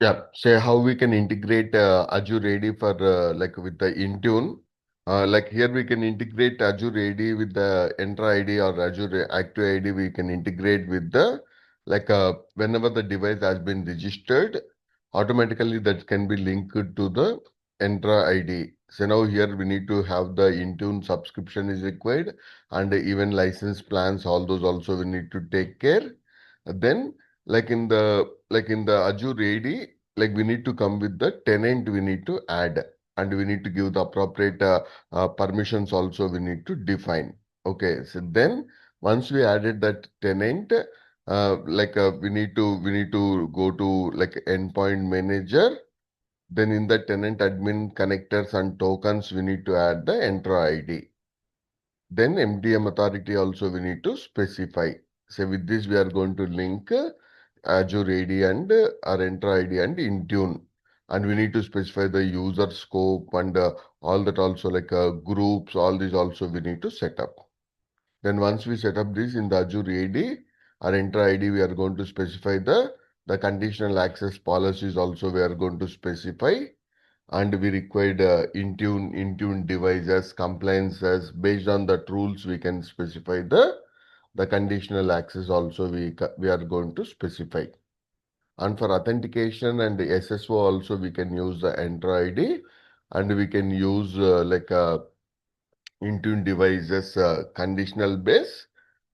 Yeah, say how we can integrate Azure AD for like with the Intune. Like here we can integrate Azure AD with the Entra ID or Azure Active ID. We can integrate with the whenever the device has been registered, automatically that can be linked to the Entra ID. So now here we need to have the Intune subscription is required, and even license plans, all those also we need to take care. Then like in the Azure AD, like we need to come with the tenant we need to add, and we need to give the appropriate permissions also we need to define. Okay, so then once we added that tenant, we need to go to like endpoint manager. Then in the tenant admin connectors and tokens, we need to add the enter ID. Then MDM authority also we need to specify. So with this, we are going to link Azure AD and our Entra ID and Intune. And we need to specify the user scope and all that also like groups, all these also we need to set up. Then once we set up this in the Azure AD, our Entra ID, we are going to specify the conditional access policies also we are going to specify, and we required Intune devices, compliances. Based on the rules, we can specify the conditional access also we are going to specify. And for authentication and the SSO also, we can use the Entra ID, and we can use Intune devices conditional base.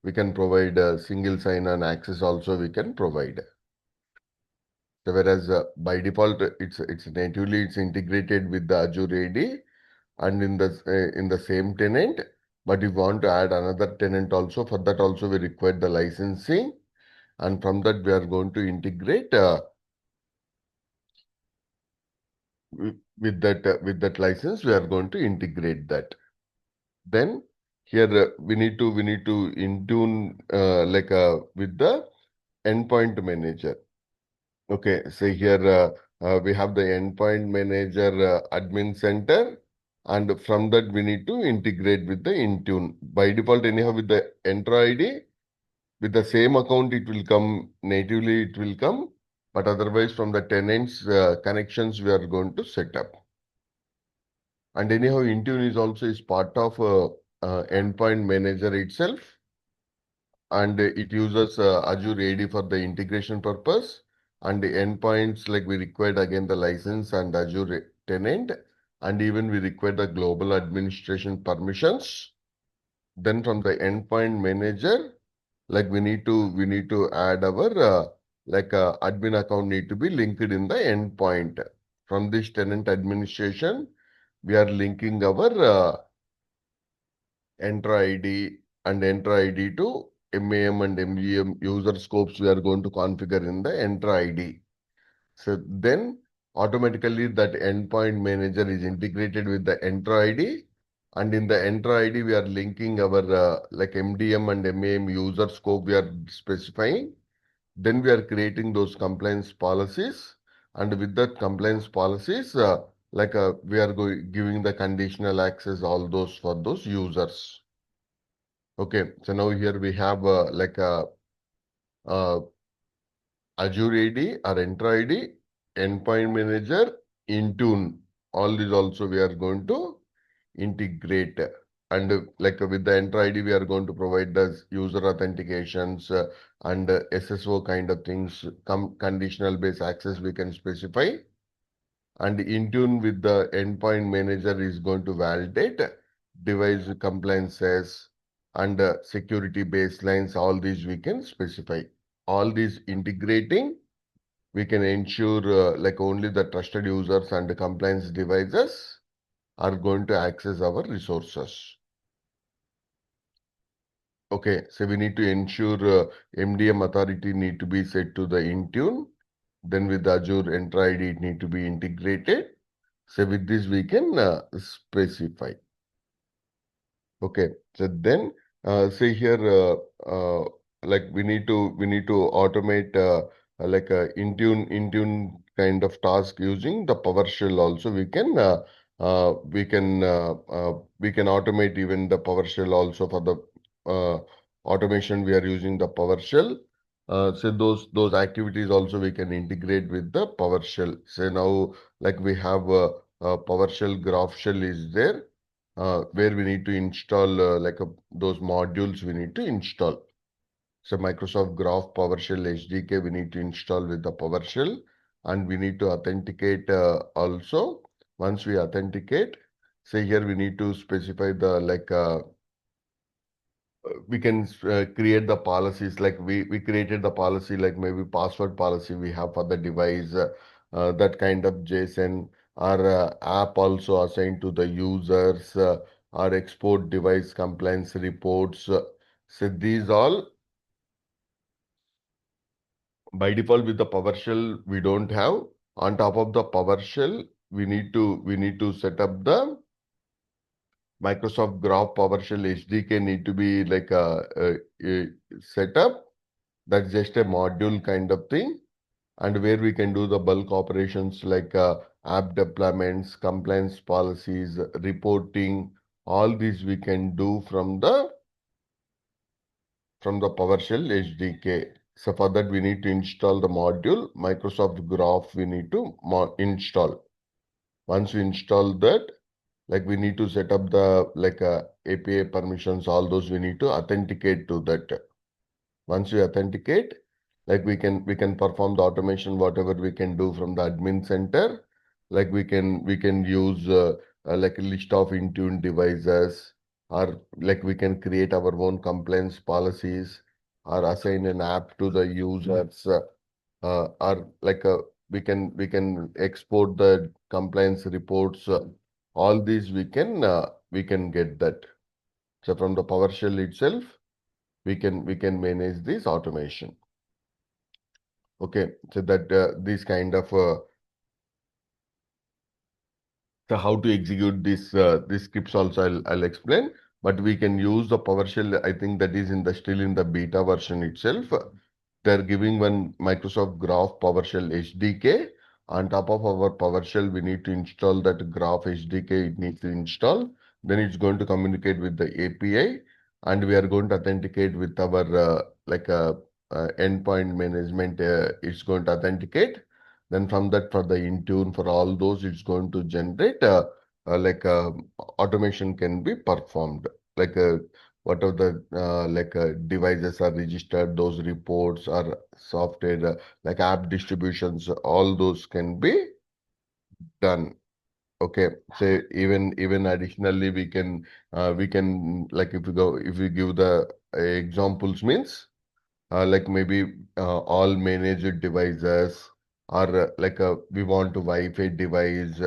We can provide single sign-on access also we can provide. So whereas by default, it's natively it's integrated with the Azure AD and in the same tenant. But if you want to add another tenant also, for that also we require the licensing, and from that we are going to integrate with that license. We are going to integrate that. Then here we need to intune with the endpoint manager. Okay, so here we have the endpoint manager admin center, and from that we need to integrate with the Intune. By default, anyhow, with the Entra ID, with the same account, it will come natively, it will come, but otherwise from the tenants connections we are going to set up. And anyhow, Intune is also is part of endpoint manager itself, and it uses Azure AD for the integration purpose. And the endpoints, like we required again the license and Azure tenant, and even we require the global administration permissions. Then from the endpoint manager, like we need to add our admin account need to be linked in the endpoint. From this tenant administration, we are linking our Entra ID and Entra ID to MAM and MGM user scopes we are going to configure in the Entra ID. So then automatically that endpoint manager is integrated with the Entra ID. And in the Entra ID, we are linking our MDM and MAM user scope we are specifying. Then we are creating those compliance policies. And with that compliance policies, we are giving the conditional access, all those for those users. Okay, so now here we have uh, Azure AD or Entra ID, Endpoint Manager, Intune. All these also we are going to integrate. And with the Entra ID, we are going to provide the user authentications and SSO kind of things, conditional base access we can specify. And Intune with the endpoint manager is going to validate device compliances and security baselines. All these we can specify. All these integrating, we can ensure only the trusted users and the compliance devices are going to access our resources. Okay, so we need to ensure MDM authority need to be set to the Intune. Then with Azure Entra ID, it need to be integrated. So with this, we can specify. Okay, so then say here, we need to automate Intune kind of task using the PowerShell. Also, we can automate even the PowerShell also for the automation. We are using the PowerShell. So those activities also we can integrate with the PowerShell. So now, like we have a PowerShell GraphShell is there, where we need to install those modules we need to install. So Microsoft Graph PowerShell SDK we need to install with the PowerShell, and we need to authenticate also. Once we authenticate, say here we need to specify the we can create the policies, like we created the policy, like maybe password policy we have for the device, that kind of JSON, or app also assigned to the users, or export device compliance reports. So these all by default with the PowerShell we don't have. On top of the PowerShell, we need to set up the Microsoft Graph PowerShell SDK need to be like a set up. That's just a module kind of thing, and where we can do the bulk operations like app deployments, compliance policies, reporting. All these we can do from the PowerShell SDK. So for that we need to install the module Microsoft Graph. We need to install. Once we install that, like we need to set up the API permissions. All those we need to authenticate to that. Once we authenticate, like we can perform the automation, whatever we can do from the admin center. Like we can use like a list of Intune devices, or like we can create our own compliance policies, or assign an app to the users, or we can export the compliance reports. All these we can get that. So from the PowerShell itself, we can manage this automation. Okay, so that these kind of so how to execute this scripts also I'll explain. But we can use the PowerShell. I think that is still in the beta version itself. They're giving one Microsoft Graph PowerShell SDK. On top of our PowerShell, we need to install that Graph SDK. It needs to install. Then it's going to communicate with the API, and we are going to authenticate with our endpoint management. It's going to authenticate. Then from that, for the Intune, for all those, it's going to generate automation can be performed. Like what are the devices are registered, those reports are software, like app distributions, all those can be done. Okay, so even additionally we can like if we give the examples means like maybe all managed devices, or we want to Wi-Fi device.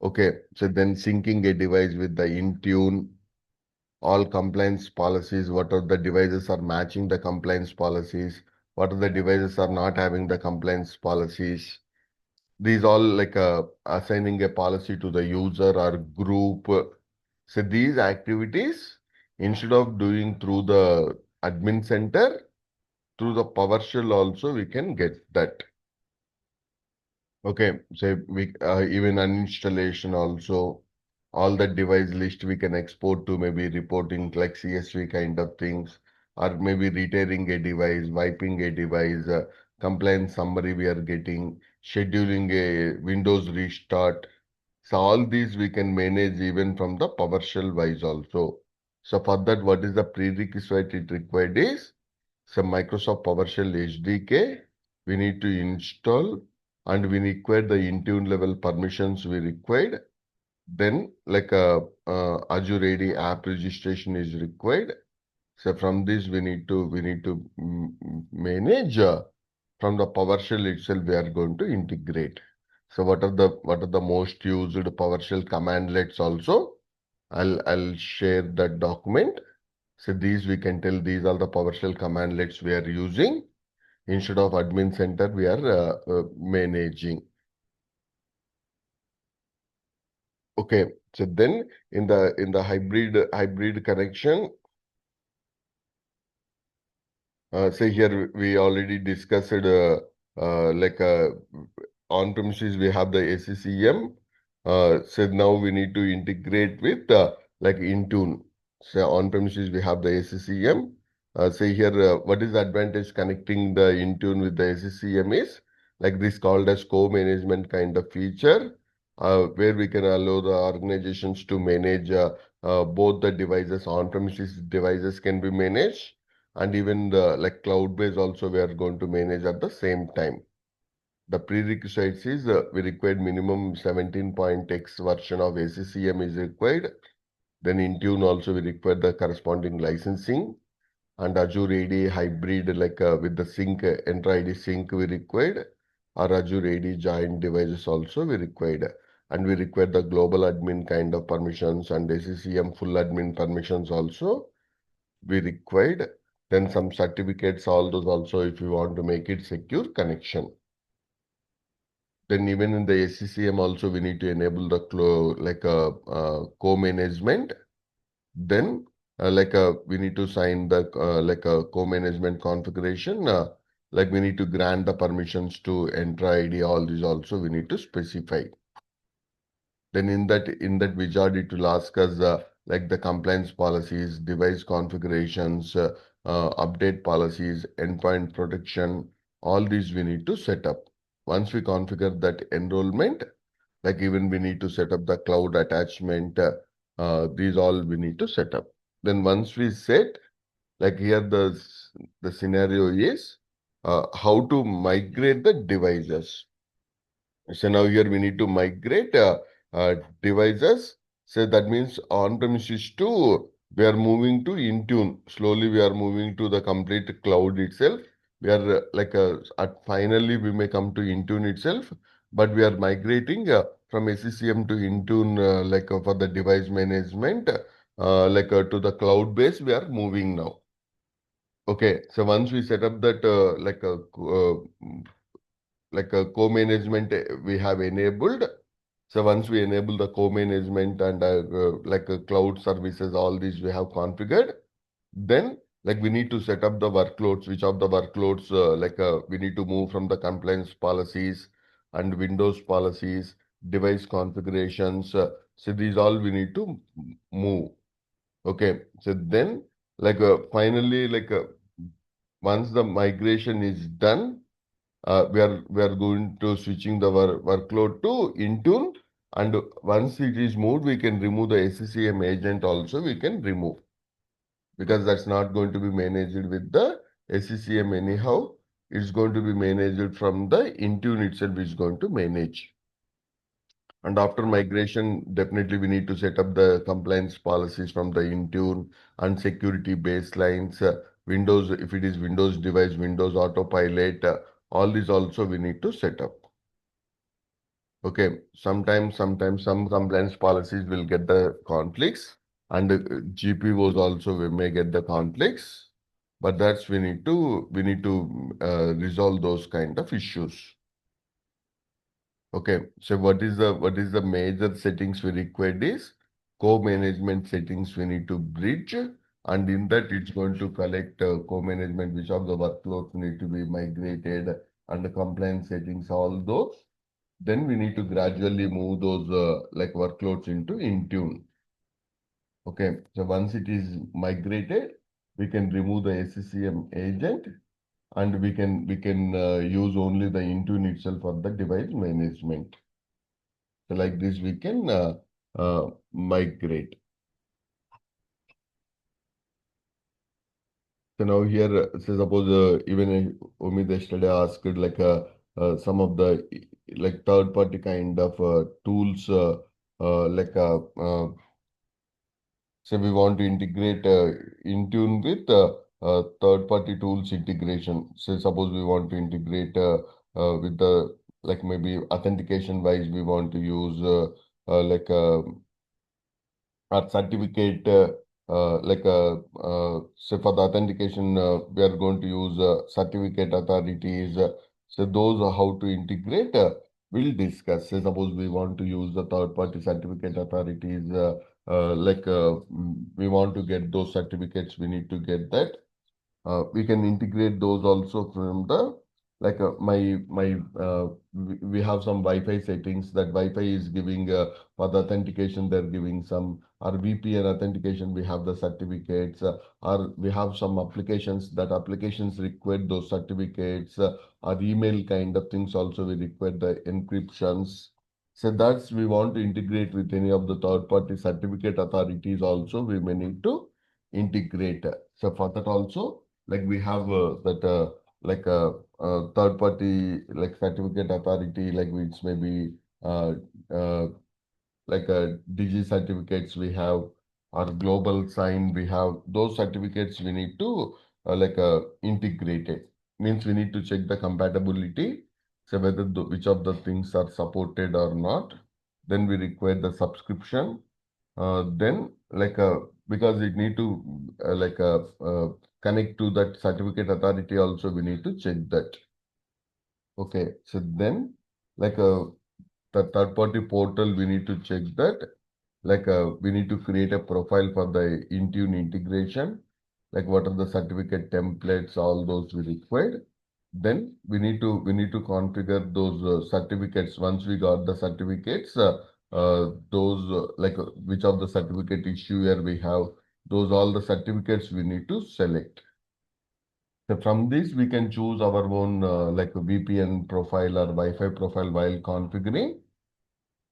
Okay, so then syncing a device with the Intune, all compliance policies, what are the devices are matching the compliance policies, what are the devices are not having the compliance policies. These all like assigning a policy to the user or group. So these activities, instead of doing through the admin center, through the PowerShell also we can get that. Okay, so we even uninstallation also, all the device list we can export to maybe reporting like CSV kind of things, or maybe retiring a device, wiping a device, compliance summary we are getting, scheduling a Windows restart. So all these we can manage even from the PowerShell wise also. So for that, what is the prerequisite it required is some Microsoft PowerShell SDK we need to install, and we require the Intune level permissions we required. Then Azure AD app registration is required. So from this we need to manage from the PowerShell itself we are going to integrate. So what are the most used PowerShell commandlets also? I'll share that document. So these we can tell these are the PowerShell commandlets we are using. Instead of admin center, we are managing. Okay. So then in the hybrid connection, say here we already discussed on premises we have the SCCM. So now we need to integrate with like Intune. So on premises we have the SCCM. say here, what is the advantage connecting the Intune with the SCCM is like this called as co-management kind of feature, where we can allow the organizations to manage both the devices, on-premises devices can be managed, and even the like cloud-based also we are going to manage at the same time. The prerequisites is we required minimum 17.x version of SCCM is required. Then Intune also we require the corresponding licensing, and Azure AD hybrid like with the sync Entra ID sync we required, or Azure AD joint devices also we required, and we require the global admin kind of permissions and SCCM full admin permissions also we required. Then some certificates, all those also if you want to make it secure connection. Then even in the SCCM also we need to enable the co-management. Then we need to sign the co-management configuration. Like we need to grant the permissions to Entra ID. All these also we need to specify. Then in that wizard it will ask us like the compliance policies, device configurations, update policies, endpoint protection. All these we need to set up. Once we configure that enrollment, like even we need to set up the cloud attachment. These all we need to set up. Then once we set, like here the scenario is how to migrate the devices. So now here we need to migrate devices. So that means on-premises to we are moving to Intune. Slowly we are moving to the complete cloud itself. We are finally we may come to Intune itself, but we are migrating from SCCM to Intune for the device management to the cloud base. We are moving now. Okay, so once we set up that like a co-management we have enabled. So once we enable the co-management and cloud services, all these we have configured, then like we need to set up the workloads, which of the workloads we need to move from the compliance policies and Windows policies, device configurations. So these all we need to move. Okay, so then finally once the migration is done, we are going to switching the workload to Intune, and once it is moved, we can remove the SCCM agent also. We can remove because that's not going to be managed with the SCCM anyhow. It's going to be managed from the Intune itself. Is going to manage. And after migration, definitely we need to set up the compliance policies from the Intune and security baselines. Windows, if it is Windows device, Windows autopilot, all these also we need to set up. Okay, sometimes some compliance policies will get the conflicts, and GPOs also we may get the conflicts, but that's we need to resolve those kind of issues. Okay, so what is the major settings we required is co-management settings we need to bridge, and in that it's going to collect co-management, which of the workloads need to be migrated, and the compliance settings, all those. Then we need to gradually move those workloads into Intune. Okay, so once it is migrated, we can remove the SCCM agent, and we can use only the Intune itself for the device management. So like this, we can migrate. So now here, say suppose even Umid yesterday asked some of the third-party kind of tools, uh, like uh, uh, say we want to integrate Intune with third-party tools integration. Say suppose we want to integrate with the maybe authentication wise, we want to use uh, like uh, our certificate say for the authentication we are going to use certificate authorities. So those are how to integrate, we'll discuss. Say suppose we want to use the third party certificate authorities, we want to get those certificates, we need to get that. We can integrate those also from the like we have some Wi-Fi settings that Wi-Fi is giving for the authentication. They're giving some, or VPN authentication. We have the certificates, or we have some applications that applications require those certificates, or email kind of things. Also, we require the encryptions. So that's we want to integrate with any of the third-party certificate authorities. Also, we may need to integrate. So for that also, like we have that like a third party like certificate authority, like which may be uh, uh, like digi certificates we have, or global sign we have. Those certificates we need to integrate it. Means we need to check the compatibility, so whether which of the things are supported or not. Then we require the subscription. Then because it need to connect to that certificate authority also, we need to check that. Okay, so then like the third party portal, we need to check that. We need to create a profile for the Intune integration. Like what are the certificate templates, all those we required. Then we need to configure those certificates. Once we got the certificates, those which of the certificate issuer we have, those all the certificates we need to select. So from this, we can choose our own like a VPN profile or Wi-Fi profile while configuring.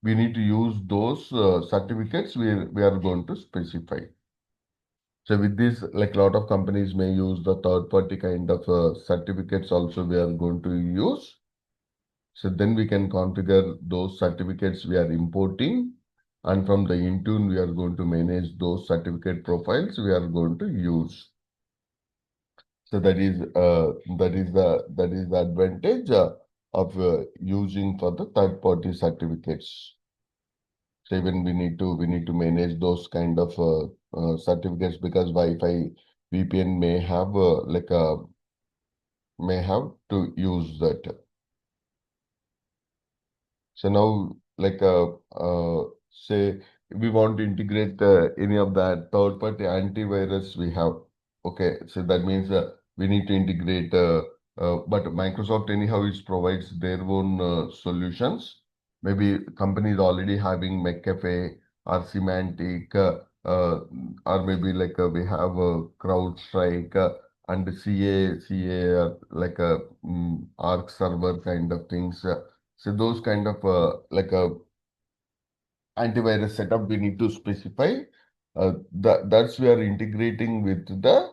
We need to use those certificates we are going to specify. So with this, like a lot of companies may use the third-party kind of certificates also we are going to use. So then we can configure those certificates we are importing. And from the Intune, we are going to manage those certificate profiles we are going to use. So that is the advantage of using for the third party certificates. So even we need to manage those kind of certificates, because Wi-Fi VPN may have to use that. So now, say we want to integrate any of that third-party antivirus we have. Okay, so that means we need to integrate, but Microsoft anyhow is provides their own solutions. Maybe companies already having McAfee or Semantic, or maybe we have CrowdStrike and CA Arc server kind of things. So those kind of antivirus setup we need to specify. That's we are integrating with the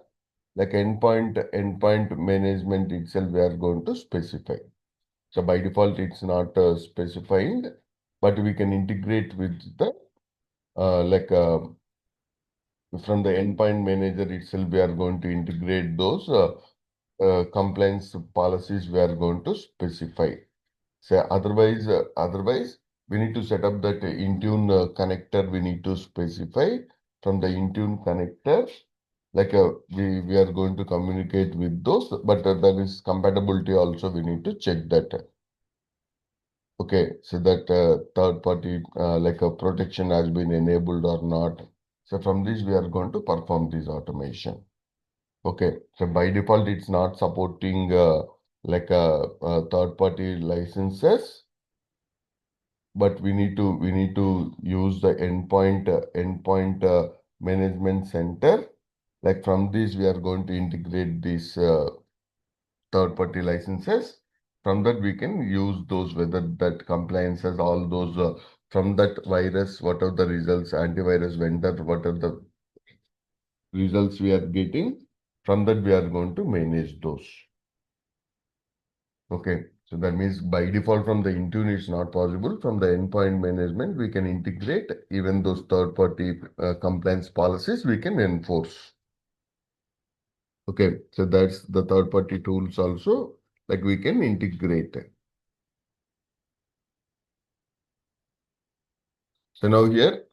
like endpoint management itself. We are going to specify. So by default, it's not specified, but we can integrate with the uh, like uh, from the endpoint manager itself. We are going to integrate those compliance policies we are going to specify. So otherwise, we need to set up that Intune connector. We need to specify from the Intune connector. We are going to communicate with those, but there is compatibility also. We need to check that. Okay, so that third party protection has been enabled or not. So from this, we are going to perform this automation. Okay, so by default, it's not supporting third party licenses, but we need to use the endpoint management center. Like from this, we are going to integrate these third party licenses. From that, we can use those, whether that compliances, all those from that virus, what are the results, antivirus vendor, what are the results we are getting. From that, we are going to manage those. Okay, so that means by default from the Intune it's not possible. From the endpoint management, we can integrate even those third-party compliance policies we can enforce. Okay, so that's the third-party tools also, like we can integrate. So now here,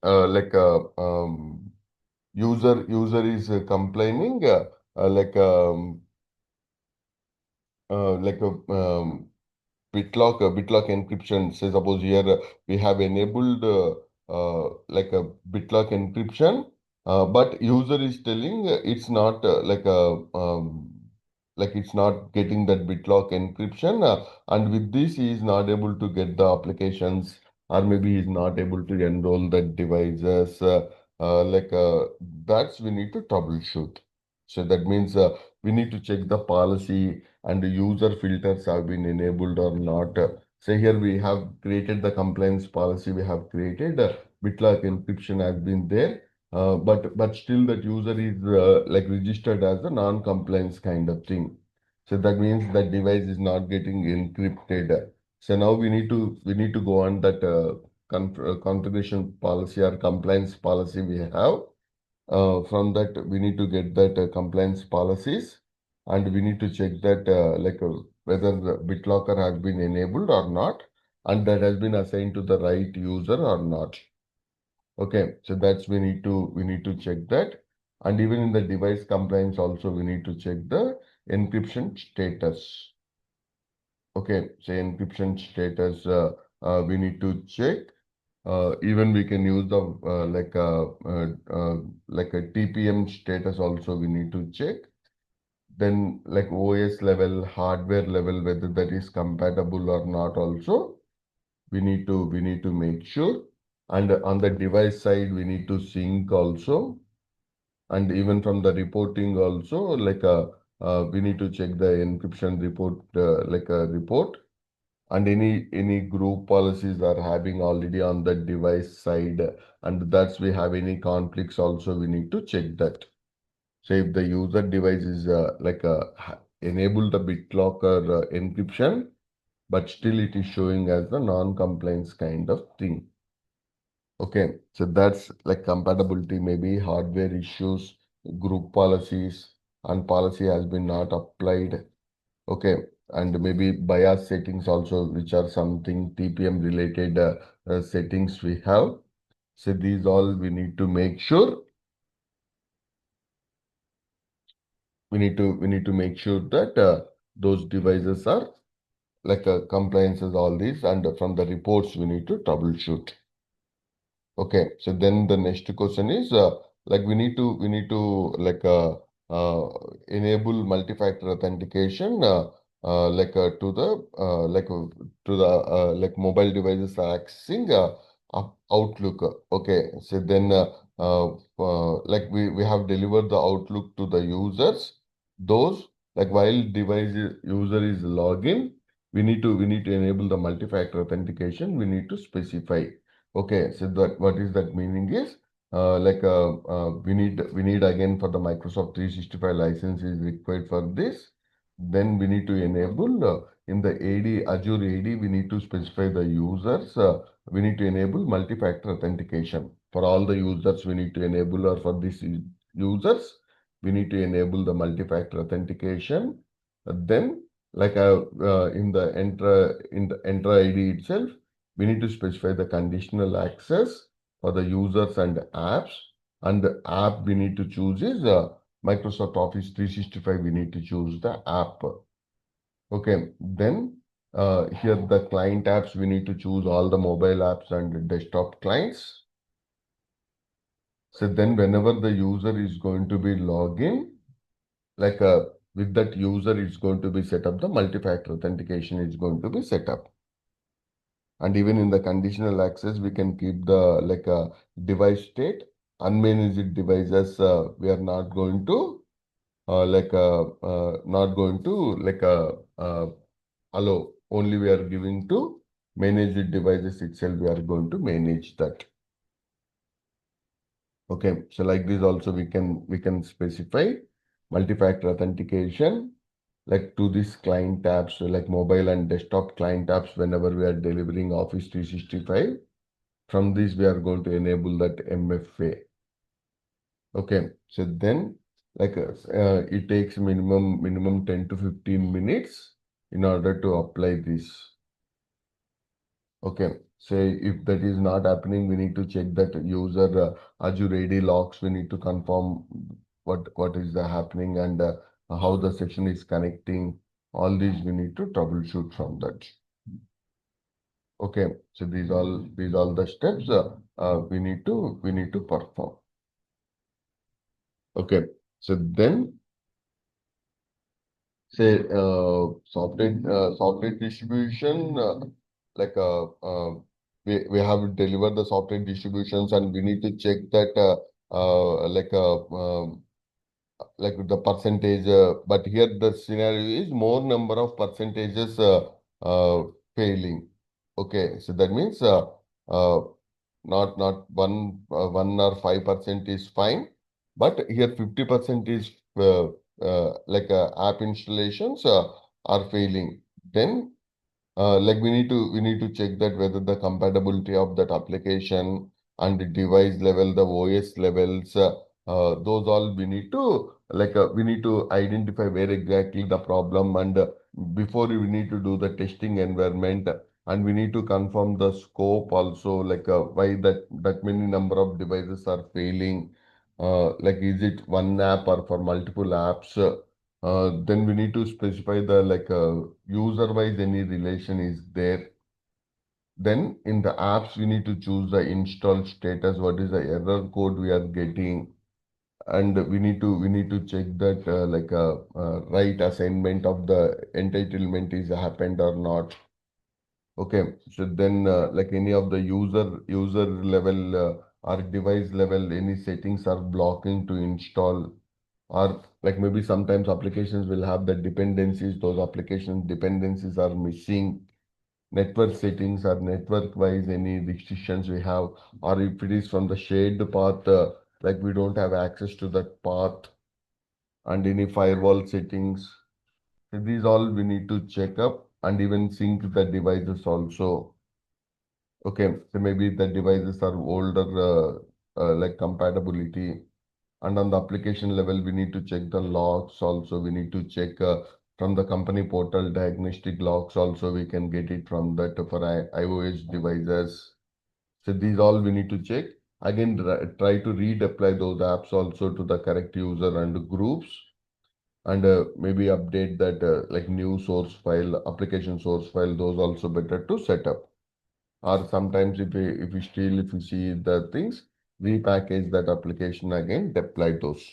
user is complaining, like like a BitLock encryption. Say suppose here we have enabled like a BitLock encryption, but user is telling it's not like a like it's not getting that BitLock encryption, and with this he is not able to get the applications, or maybe he's not able to enroll the devices. Like that's we need to troubleshoot. So that means we need to check the policy and the user filters have been enabled or not. Say here we have created the compliance policy, we have created BitLock encryption has been there, but still that user is like registered as a non-compliance kind of thing. So that means that device is not getting encrypted. So now we need to go on that configuration policy or compliance policy we have. From that we need to get that compliance policies, and we need to check that whether the BitLocker has been enabled or not, and that has been assigned to the right user or not. Okay, so that's we need to check that. And even in the device compliance also we need to check the encryption status. Okay, so encryption status we need to check. Even we can use the like a TPM status also we need to check. Then like OS level, hardware level, whether that is compatible or not also we need to make sure. And on the device side we need to sync also. And even from the reporting also, we need to check the encryption report, like a report, and any group policies are having already on the device side, and that's we have any conflicts also we need to check that. So if the user device is enable the BitLocker encryption, but still it is showing as the non-compliance kind of thing. Okay, so that's like compatibility, maybe hardware issues, group policies, and policy has been not applied. Okay, and maybe bias settings also, which are something TPM related settings we have. So these all we need to make sure. We need to make sure that those devices are like compliances, all these, and from the reports we need to troubleshoot. Okay, so then the next question is like we need to like enable multi-factor authentication to the like mobile devices accessing Outlook. Okay, so then like we have delivered the Outlook to the users. Those like while user is login, we need to enable the multi-factor authentication. We need to specify. Okay, so that what is that meaning is we need again for the Microsoft 365 license is required for this. Then we need to enable in the AD Azure AD we need to specify the users. We need to enable multi-factor authentication for all the users. We need to enable, or for these users we need to enable the multi-factor authentication. Then in the enter ID itself we need to specify the conditional access for the users and apps. And the app we need to choose is Microsoft Office 365. We need to choose the app. Okay, then here the client apps, we need to choose all the mobile apps and desktop clients. So then whenever the user is going to be login, like with that user, it's going to be set up, the multi-factor authentication is going to be set up. And even in the conditional access, we can keep the device state. Unmanaged devices, we are not going to not going to allow. Only we are giving to managed devices itself. We are going to manage that. Okay, so like this also we can specify multi-factor authentication like to these client tabs, so like mobile and desktop client tabs. Whenever we are delivering Office 365, from this we are going to enable that MFA. Okay, so then it takes minimum 10 to 15 minutes in order to apply this. Okay, so if that is not happening, we need to check that user Azure AD logs. We need to confirm what is happening, and how the section is connecting. All these we need to troubleshoot from that. Okay, so these all the steps we need to perform. Okay, so then say software distribution, like we have to deliver the software distributions, and we need to check that like the percentage, but here the scenario is more number of percentages failing. Okay, so that means uh, not 1 or 5% is fine, but here 50% is like app installations are failing. Then like we need to check that whether the compatibility of that application and the device level, the OS levels, those all we need to identify where exactly the problem, and before we need to do the testing environment, and we need to confirm the scope also, like why that many number of devices are failing. Like is it one app or for multiple apps? Then we need to specify the user-wise any relation is there. Then in the apps, we need to choose the install status, what is the error code we are getting, and we need to check that right assignment of the entitlement is happened or not. Okay, so then like any of the user level or device level, any settings are blocking to install, or like maybe sometimes applications will have the dependencies, those application dependencies are missing, network settings or network wise any restrictions we have, or if it is from the shared path, like we don't have access to that path, and any firewall settings. So these all we need to check up, and even sync the devices also. Okay, so maybe the devices are older, like compatibility. And on the application level, we need to check the logs also. We need to check from the company portal diagnostic logs also. We can get it from that for iOS devices. So these all we need to check. Again, try to redeploy those apps also to the correct user and groups, and maybe update that like new source file, application source file. Those also better to set up. Or sometimes if we see the things, repackage that application again, deploy those,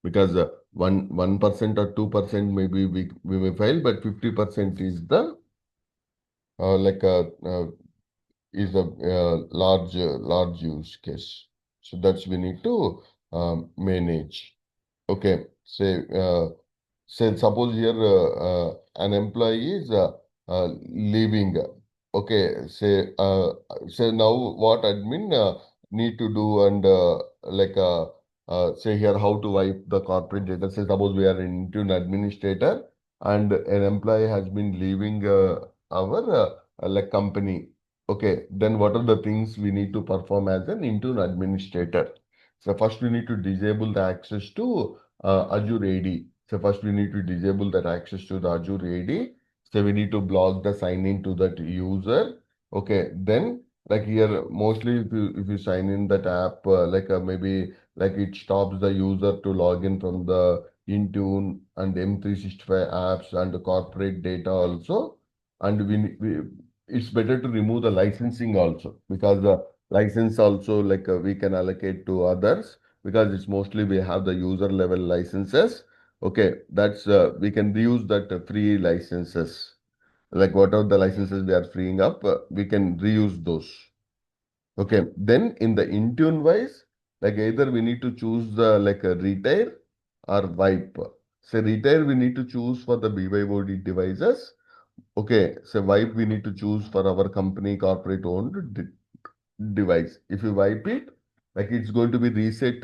because 1% or 2% maybe we may fail, but 50% is the uh, like a uh, is a large use case. So that's we need to manage. Okay, say suppose here an employee is leaving. Okay, say now what admin need to do, and say here how to wipe the corporate data. Say suppose we are an Intune administrator, and an employee has been leaving our like company. Okay, then what are the things we need to perform as an Intune administrator? So first we need to disable the access to Azure AD. So first we need to disable that access to the Azure AD. So we need to block the sign in to that user. Okay, then like here mostly if you sign in that app, maybe like it stops the user to log in from the Intune and M365 apps and the corporate data also. And it's better to remove the licensing also, because the license also we can allocate to others, because it's mostly we have the user level licenses. Okay, that's we can reuse that free licenses. Like whatever the licenses we are freeing up, we can reuse those. Okay, then in the Intune wise, like either we need to choose the like a retire or wipe. So retire we need to choose for the BYOD devices. Okay, so wipe we need to choose for our company corporate owned device. If you wipe it, like it's going to be reset,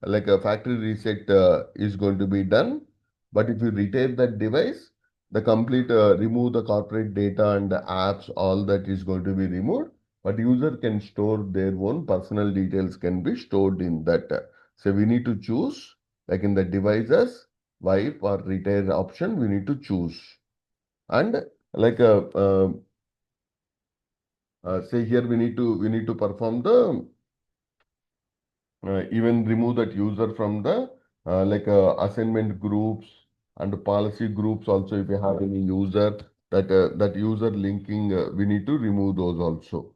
like a factory reset is going to be done. But if you retain that device, the complete remove the corporate data and the apps, all that is going to be removed. But user can store their own personal details can be stored in that. So we need to choose, like in the devices, wipe or retain option, we need to choose. And like say here we need to perform the even remove that user from the assignment groups and policy groups also. If you have any user, that user linking, we need to remove those also.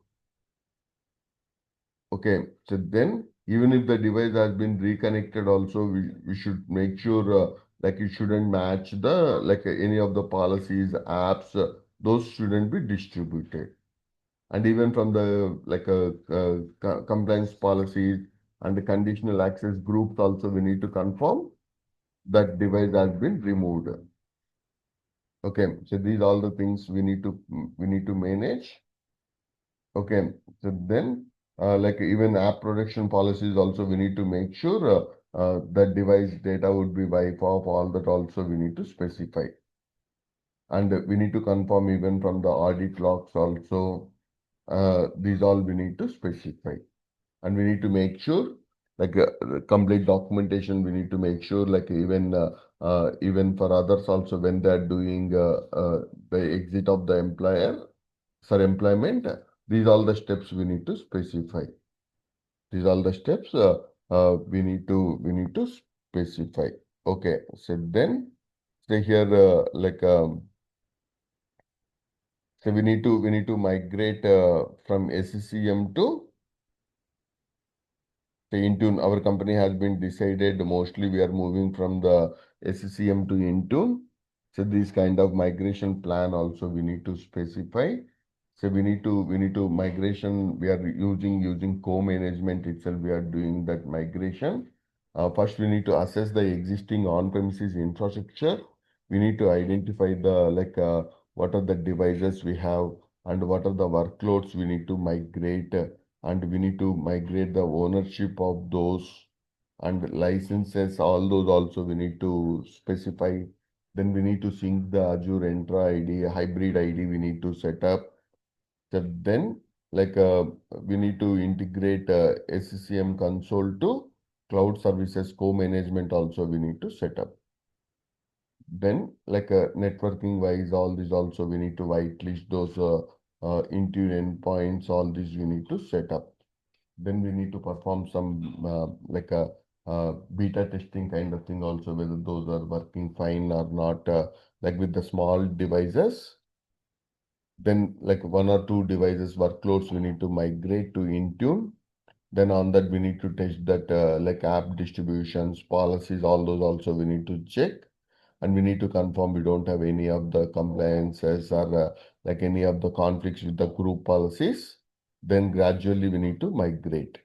Okay, so then even if the device has been reconnected also, we should make sure like it shouldn't match the like any of the policies, apps, those shouldn't be distributed. And even from the like compliance policies and the conditional access groups also we need to confirm that device has been removed. Okay, so these are all the things we need to manage. Okay, so then like even app protection policies also we need to make sure that device data would be wiped off, all that also we need to specify. And we need to confirm even from the audit logs also, these all we need to specify. And we need to make sure like complete documentation we need to make sure like even for others also when they are doing the exit of the employer for employment, these all the steps we need to specify. These all the steps we need to specify. Okay, so then say here so we need to migrate from SCCM to the Intune. Our company has been decided mostly we are moving from the SCCM to Intune. So this kind of migration plan also we need to specify. So we need to migration. We are using co-management itself. We are doing that migration. First, we need to assess the existing on-premises infrastructure. We need to identify the what are the devices we have and what are the workloads we need to migrate, and we need to migrate the ownership of those and licenses. All those also we need to specify. Then we need to sync the Azure Entra ID, hybrid ID we need to set up. So then, we need to integrate SCCM console to cloud services co-management also we need to set up. Then, networking wise, all this also we need to whitelist those Intune endpoints. All this we need to set up. Then we need to perform some beta testing kind of thing also, whether those are working fine or not. Like with the small devices, then like one or two devices workloads we need to migrate to Intune. Then on that we need to test that like app distributions, policies, all those also we need to check. And we need to confirm we don't have any of the compliances or like any of the conflicts with the group policies. Then gradually we need to migrate.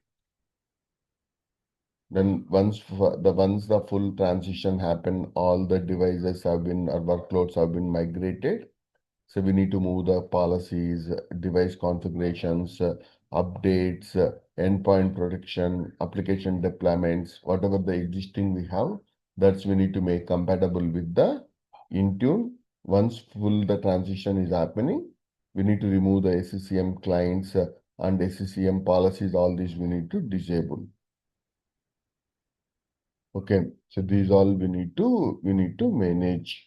Then once the full transition happen, all the devices have been or workloads have been migrated. So we need to move the policies, device configurations, updates, endpoint protection, application deployments, whatever the existing we have, that's we need to make compatible with the Intune. Once full the transition is happening, we need to remove the SCCM clients and SCCM policies. All these we need to disable. Okay, so these all we need to manage.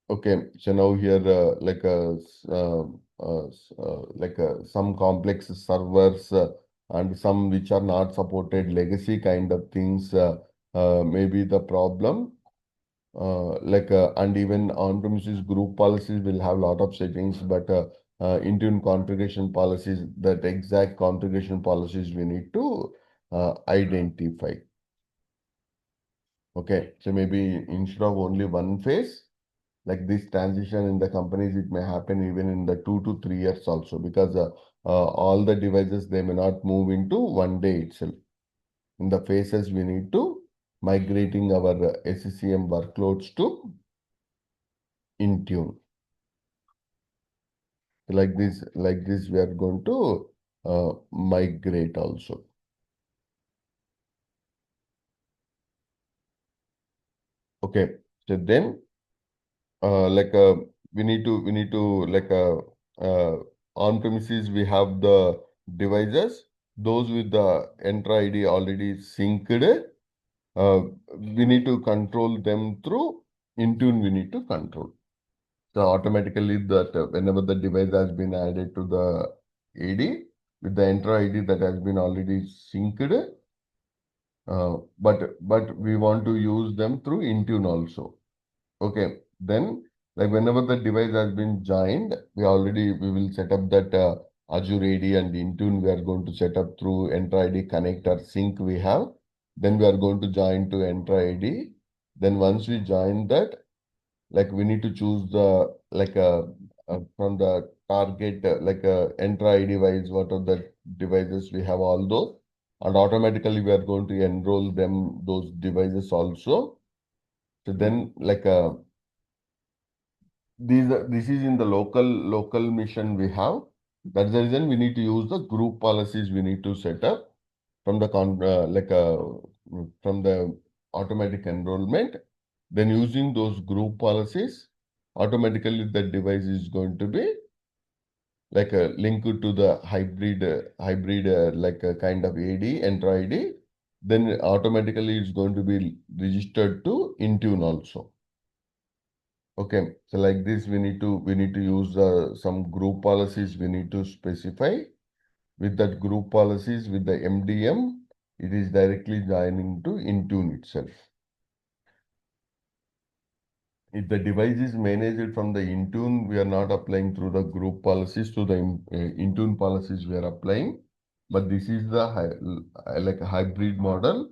Okay, so now here some complex servers and some which are not supported legacy kind of things may be the problem. And even on-premises group policies will have a lot of settings, but Intune configuration policies, that exact configuration policies we need to identify. Okay, so maybe instead of only one phase, like this transition in the companies, it may happen even in the 2 to 3 years also, because all the devices, they may not move into one day itself. In the phases, we need to migrating our SCCM workloads to Intune. Like this, we are going to migrate also. Okay, so then we need to on premises we have the devices, those with the Entra ID already synced. We need to control them through Intune. We need to control. So automatically that whenever the device has been added to the AD with the Entra ID that has been already synced, but we want to use them through Intune also. Okay, then like whenever the device has been joined, we will set up that Azure AD and Intune. We are going to set up through Entra ID connector sync we have. Then we are going to join to Entra ID. Then once we join that, like we need to choose the from the target enter ID wise, what are the devices we have, all those, and automatically we are going to enroll them those devices also. So then this is in the local mission we have. That's the reason we need to use the group policies we need to set up from the from the automatic enrollment. Then using those group policies, automatically the device is going to be like a link to the hybrid like a kind of AD, enter ID. Then automatically it's going to be registered to Intune also. Okay, so like this, we need to use some group policies we need to specify. With that group policies with the MDM, it is directly joining to Intune itself. If the device is managed from the Intune, we are not applying through the group policies to the Intune policies we are applying. But this is the like a hybrid model.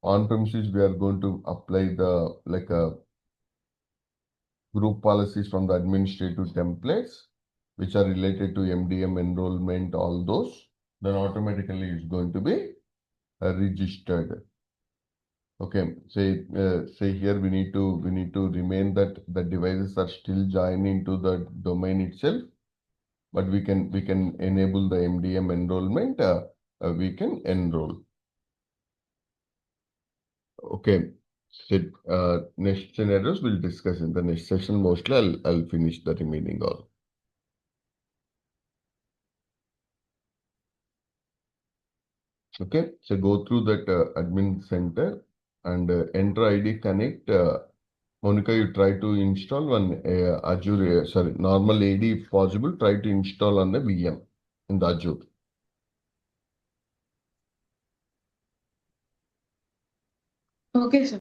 On premises, we are going to apply the like a group policies from the administrative templates, which are related to MDM enrollment, all those. Then automatically it's going to be registered. Okay, say here we need to remain that the devices are still joining to the domain itself, but we can enable the MDM enrollment. We can enroll. Okay, so next scenarios we'll discuss in the next session. Mostly I'll finish the remaining all. Okay, so go through that admin center and enter ID connect. Monica, you try to install one Azure, sorry, normal AD if possible, try to install on the VM in the Azure. Okay, sir.